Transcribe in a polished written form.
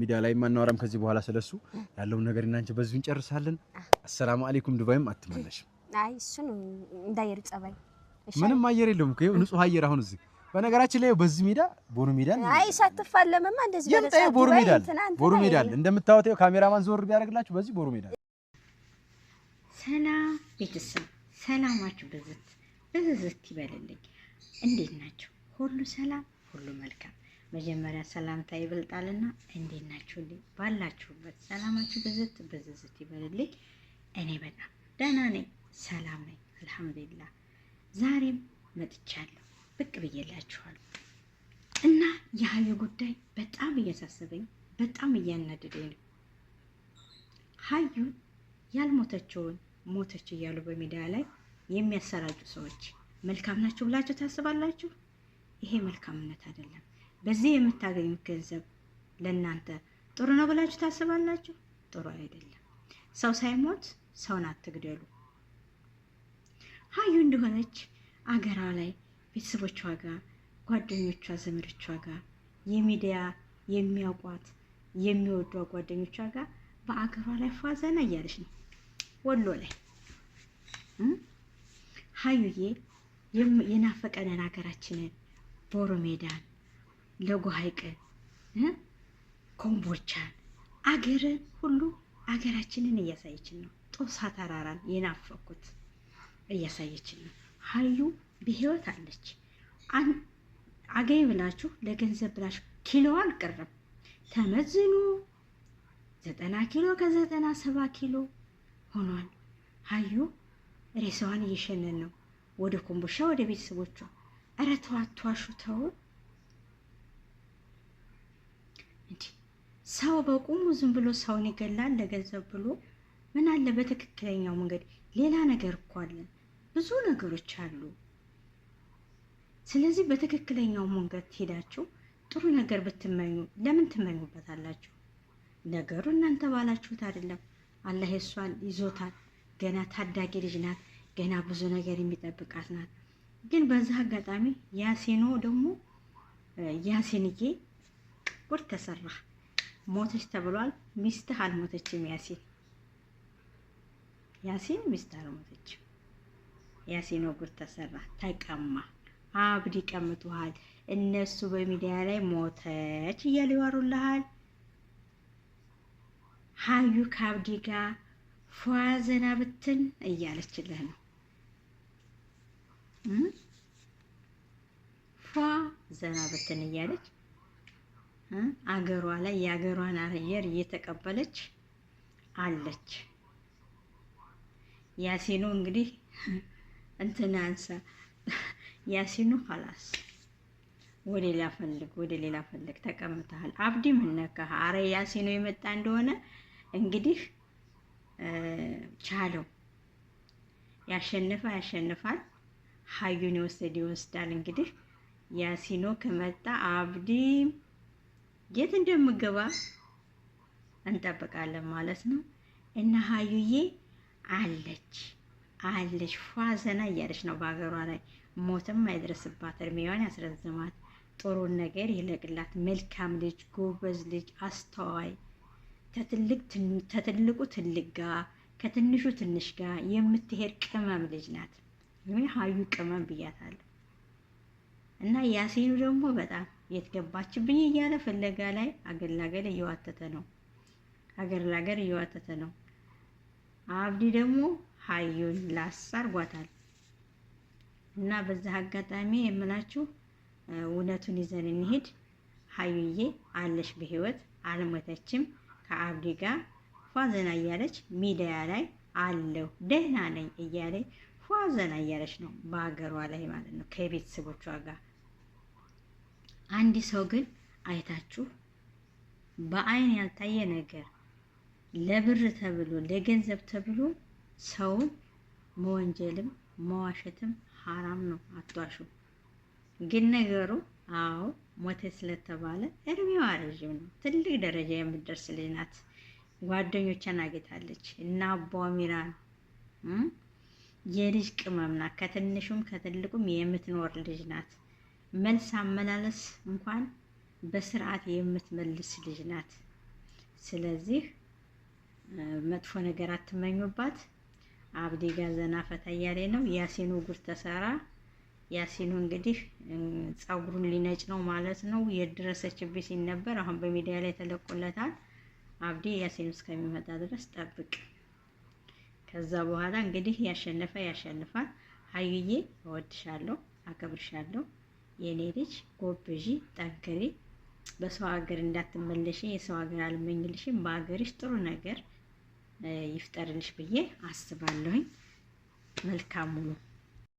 ሚዲያ ላይ ማናወራም ከዚህ በኋላ ስለሱ ያለውን ነገር እናንቺ በዚሁ እንጨርሳለን። አሰላሙ አለይኩም። ዱባይም አትመለሽም። አይ እሱን እንዳየር ጸባይ ምንም አየር የለውም እኮ ንጹህ አየር። አሁን እዚህ በነገራችን ላይ በዚህ ሜዳ ቦሩ ሜዳ አይ ሳትፋለምማ እንደዚህ በለሳ ቦሩ ሜዳ እንደምታወጣው ካሜራማን ዞር ቢያደርግላችሁ በዚህ ቦሩ ሜዳ። ሰላም ቤተሰብ ሰላማችሁ ብዝት ይበልልኝ። እንዴት ናችሁ? ሁሉ ሰላም፣ ሁሉ መልካም። መጀመሪያ ሰላምታ ይበልጣልና እንዴት ናችሁልኝ? ባላችሁበት ሰላማችሁ ብዝት ይበልልኝ። እኔ በጣም ደህና ነኝ፣ ሰላም ነኝ፣ አልሐምዱሊላህ። ዛሬም መጥቻለሁ፣ ብቅ ብዬላችኋለሁ እና የሀዩ ጉዳይ በጣም እያሳሰበኝ፣ በጣም እያናደደኝ ነው። ሀዩ ያልሞተችውን ሞተች እያሉ በሚዲያ ላይ የሚያሰራጩ ሰዎች መልካም ናቸው ብላችሁ ታስባላችሁ? ይሄ መልካምነት አይደለም። በዚህ የምታገኙት ገንዘብ ለእናንተ ጥሩ ነው ብላችሁ ታስባላችሁ? ጥሩ አይደለም። ሰው ሳይሞት ሰውን አትግደሉ። ሀዩ እንደሆነች አገሯ ላይ ቤተሰቦቿ ጋር፣ ጓደኞቿ፣ ዘመዶቿ ጋር የሚዲያ የሚያውቋት የሚወዷ ጓደኞቿ ጋር በአገሯ ላይ ፏዘና እያለች ነው። ወሎ ላይ ሀዩዬ የናፈቀንን ሀገራችንን ቦሮ ሜዳን፣ ለጎ ሐይቅን፣ ኮምቦልቻን አገርን ሁሉ አገራችንን እያሳየችን ነው። ጦሳ ተራራን የናፈኩት እያሳየችን ነው። ሀዩ በህይወት አለች። አገኝ ብላችሁ ለገንዘብ ብላችሁ ኪሎ አልቀረም ተመዝኑ 90 ኪሎ ከ97 ኪሎ ሆኗል። ሀዩ ሬሳዋን እየሸነን ነው ወደ ኮምቦልቻ ወደ ቤተሰቦቿ። ኧረ ተው አትዋሹ፣ ተው። እንዴ ሰው በቁሙ ዝም ብሎ ሰውን ይገላል ለገንዘብ ብሎ? ምን አለ በትክክለኛው መንገድ? ሌላ ነገር እኮ አለ፣ ብዙ ነገሮች አሉ። ስለዚህ በትክክለኛው መንገድ ሄዳችሁ ጥሩ ነገር ብትመኙ ለምን ትመኙበታላችሁ? ነገሩ እናንተ ባላችሁት አይደለም። አላህ እሷን ይዞታል። ገና ታዳጊ ልጅ ናት። ገና ብዙ ነገር የሚጠብቃት ናት። ግን በዛ አጋጣሚ ያሲኖ ደግሞ ያሲንዬ ጉድ ተሰራ። ሞተች ተብሏል። ሚስትህ አልሞተችም። ያሲን ሚስትህ አልሞተችም። ያሲኖ ጉድ ተሰራ። ተቀማ። አብዲ ቀምጡሃል። እነሱ በሚዲያ ላይ ሞተች እያሉ ይዋሩልሃል። ሀዩ ከአብዲ ጋር ፏዘና ብትን እያለችልህ ነው። ፏዘና ብትን እያለች አገሯ ላይ የአገሯን አየር እየተቀበለች አለች። ያሲኑ እንግዲህ እንትን አንሳ ያሲኑ خلاص ወደ ሌላ ፈልግ ተቀምጠሃል። አብዲ ምን ነካህ? አረ ያሲኑ የመጣ እንደሆነ እንግዲህ ቻለው። ያሸንፋል። ሀዩን ይወስዳል። እንግዲህ ያሲኖ ከመጣ አብዲ የት እንደምገባ እንጠብቃለን ማለት ነው። እና ሀዩዬ አለች ፏዘና እያለች ነው በሀገሯ ላይ። ሞትም አይድረስባት፣ እድሜዋን ያስረዝማት፣ ጥሩን ነገር ይለቅላት። መልካም ልጅ፣ ጎበዝ ልጅ፣ አስተዋይ፣ ከትልቁ ትልቅ ጋር ከትንሹ ትንሽ ጋር የምትሄድ ቅመም ልጅ ናት። እኔ ሀዩ ቅመም ብያታለሁ። እና ያሲኑ ደግሞ በጣም የት ገባችብኝ እያለ ፍለጋ ላይ አገር ላገር እየዋተተ ነው። አብዲ ደግሞ ሀዩን ላሳርጓታል። እና በዛ አጋጣሚ የምላችሁ እውነቱን ይዘን እንሄድ። ሀዩዬ አለሽ በህይወት አልሞተችም። ከአብዲ ጋር ፏዘና እያለች ሚዲያ ላይ አለው ደህና ነኝ እያለች ፏዘና እያለች ነው በሀገሯ ላይ ማለት ነው ከቤተሰቦቿ ጋር። አንድ ሰው ግን አይታችሁ በአይን ያልታየ ነገር ለብር ተብሎ ለገንዘብ ተብሎ ሰውን መወንጀልም መዋሸትም ሐራም ነው። አትዋሹ። ግን ነገሩ አዎ ሞተ ስለተባለ እድሜዋ ረጅም ነው። ትልቅ ደረጃ የምትደርስ ልጅ ናት። ጓደኞቿን አግኝታለች እና አቧሚራን የልጅ ቅመም ናት። ከትንሹም ከትልቁም የምትኖር ልጅ ናት። መልስ አመላለስ እንኳን በስርዓት የምትመልስ ልጅ ናት። ስለዚህ መጥፎ ነገር አትመኙባት። አብዲ ጋር ዘና ፈታ እያለ ነው። ያሲኑ ጉር ተሰራ። ያሲኑ እንግዲህ ጸጉሩን ሊነጭ ነው ማለት ነው። የደረሰችብኝ ሲል ነበር። አሁን በሚዲያ ላይ ተለቆለታል። አብዲ ያሲኑ እስከሚመጣ ድረስ ጠብቅ። ከዛ በኋላ እንግዲህ ያሸነፈ ያሸንፋል። ሀዩዬ እወድሻለሁ፣ አከብርሻለሁ የኔ ልጅ። ጎብዢ፣ ጠንክሪ። በሰው ሀገር እንዳትመለሽ። የሰው ሀገር አልመኝልሽም። በሀገርሽ ጥሩ ነገር ይፍጠርልሽ ብዬ አስባለሁኝ። መልካም ሙሉ